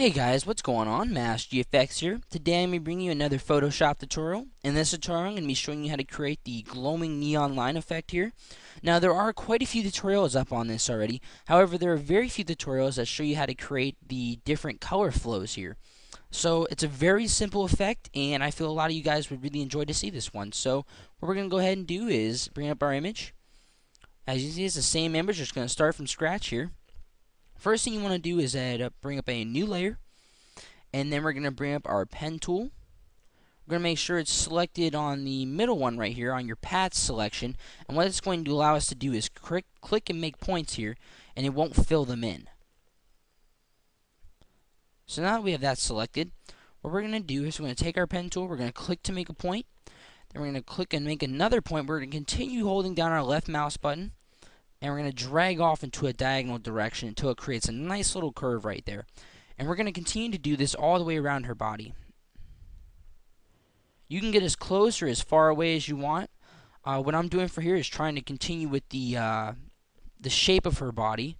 Hey guys, what's going on? MassGFX here. Today I'm going to bring you another Photoshop tutorial. In this tutorial I'm going to be showing you how to create the glowing neon line effect here. Now there are quite a few tutorials up on this already. However, there are very few tutorials that show you how to create the different color flows here. So it's a very simple effect, and I feel a lot of you guys would really enjoy to see this one. So what we're going to go ahead and do is bring up our image. As you see, it's the same image, just going to start from scratch here. First thing you want to do is bring up a new layer, and then we're going to bring up our pen tool. We're going to make sure it's selected on the middle one right here on your path selection, and what it's going to allow us to do is click and make points here, and it won't fill them in. So now that we have that selected, what we're going to do is we're going to take our pen tool, we're going to click to make a point, then we're going to click and make another point. We're going to continue holding down our left mouse button, and we're going to drag off into a diagonal direction until it creates a nice little curve right there. And we're going to continue to do this all the way around her body. You can get as close or as far away as you want. What I'm doing for here is trying to continue with the shape of her body.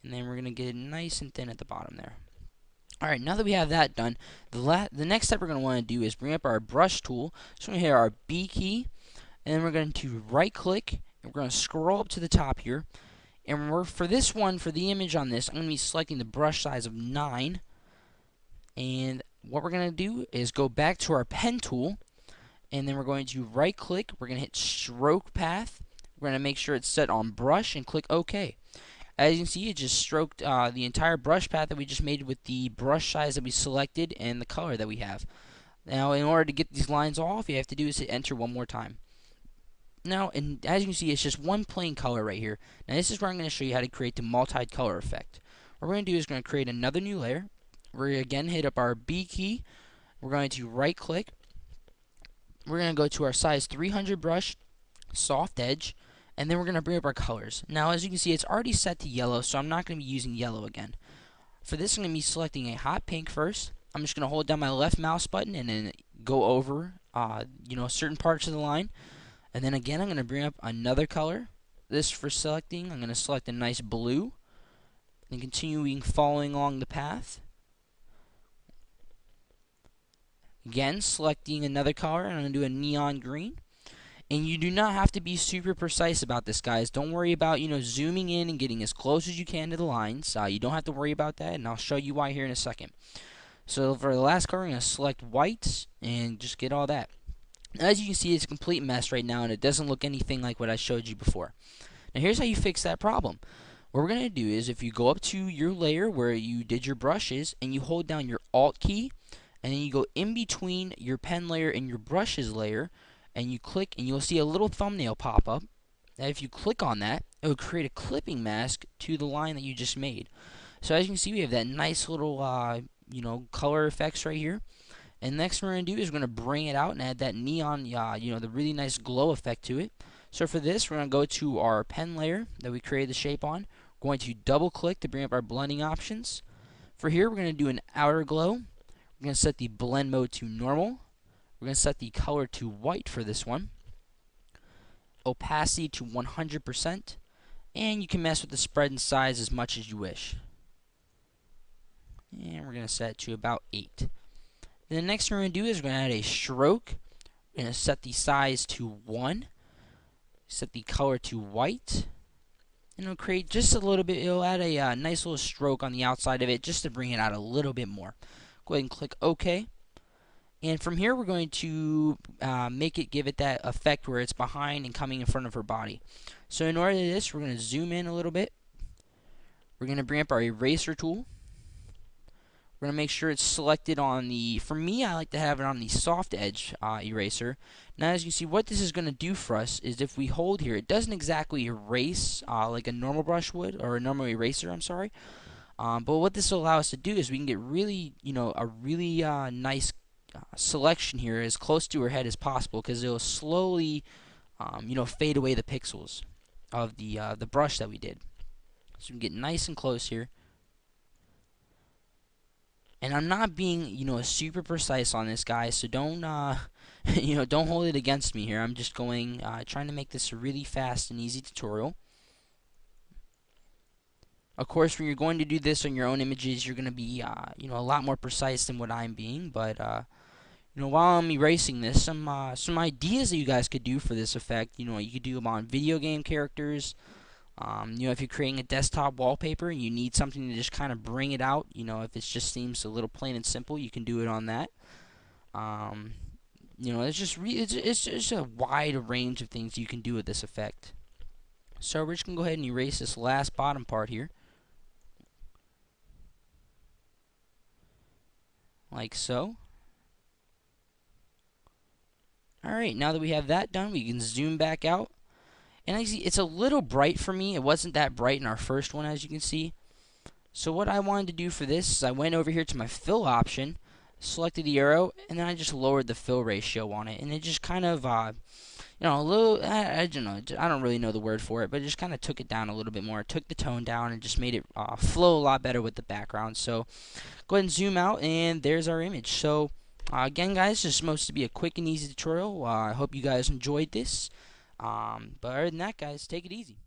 And then we're going to get it nice and thin at the bottom there. Alright, now that we have that done, the next step we're going to want to do is bring up our brush tool. So we're going to hit our B key, and then we're going to right click, and we're going to scroll up to the top here. And for this one, for the image on this, I'm going to be selecting the brush size of 9. And what we're going to do is go back to our pen tool, and then we're going to right click, we're going to hit stroke path, we're going to make sure it's set on brush and click OK. As you can see, it just stroked the entire brush path that we just made with the brush size that we selected and the color that we have. Now, in order to get these lines off, all you have to do is hit enter one more time. Now, and as you can see, it's just one plain color right here. Now, this is where I'm going to show you how to create the multi-color effect. What we're going to do is going to create another new layer. We're going to again hit up our B key. We're going to right click. We're going to go to our size 300 brush, soft edge, and then we're going to bring up our colors. Now, as you can see, it's already set to yellow, so I'm not going to be using yellow again. For this, I'm going to be selecting a hot pink first. I'm just going to hold down my left mouse button and then go over, certain parts of the line. And then again, I'm going to bring up another color. This for selecting, I'm going to select a nice blue. And continuing following along the path. Again, selecting another color, and I'm going to do a neon green. And you do not have to be super precise about this, guys. Don't worry about, zooming in and getting as close as you can to the lines. You don't have to worry about that, and I'll show you why here in a second. So for the last color, I'm going to select white and just get all that. As you can see, it's a complete mess right now, and it doesn't look anything like what I showed you before. Now, here's how you fix that problem. What we're going to do is if you go up to your layer where you did your brushes, and you hold down your Alt key, and then you go in between your pen layer and your brushes layer, and you click, and you'll see a little thumbnail pop up. Now, if you click on that, it will create a clipping mask to the line that you just made. So as you can see, we have that nice little, color effects right here. And next what we're going to do is we're going to bring it out and add that neon, the really nice glow effect to it. So for this, we're going to go to our pen layer that we created the shape on. We're going to double click to bring up our blending options. For here, we're going to do an outer glow. We're going to set the blend mode to normal. We're going to set the color to white for this one. Opacity to 100%. And you can mess with the spread and size as much as you wish. And we're going to set it to about 8. Then the next thing we're going to do is we're going to add a stroke. We're going to set the size to 1. Set the color to white. And it'll create just a little bit, it'll add a nice little stroke on the outside of it just to bring it out a little bit more. Go ahead and click OK. And from here we're going to give it that effect where it's behind and coming in front of her body. So in order to do this, we're going to zoom in a little bit. We're going to bring up our eraser tool. We're going to make sure it's selected on the, for me, I like to have it on the soft edge eraser. Now, as you see, what this is going to do for us is if we hold here, it doesn't exactly erase like a normal brush would, or a normal eraser, I'm sorry. But what this will allow us to do is we can get really, a really nice selection here as close to her head as possible, because it will slowly, fade away the pixels of the brush that we did. So we can get nice and close here. And I'm not being, super precise on this, guys, so don't, don't hold it against me here. I'm just trying to make this a really fast and easy tutorial. Of course, when you're going to do this on your own images, you're going to be, a lot more precise than what I'm being. But while I'm erasing this, some ideas that you guys could do for this effect. You could do them on video game characters. If you're creating a desktop wallpaper and you need something to just kind of bring it out, if it just seems a little plain and simple, you can do it on that. Um, it's just a wide range of things you can do with this effect. So we're just gonna go ahead and erase this last bottom part here, like so. Alright, now that we have that done, we can zoom back out. And I see it's a little bright for me. It wasn't that bright in our first one, as you can see. So what I wanted to do for this is I went over here to my fill option, selected the arrow, and then I just lowered the fill ratio on it. And it just kind of, a little, I don't know, I don't really know the word for it, but it just kind of took it down a little bit more. It took the tone down and just made it flow a lot better with the background. So go ahead and zoom out, and there's our image. So again, guys, this is supposed to be a quick and easy tutorial. I hope you guys enjoyed this. But other than that, guys, take it easy.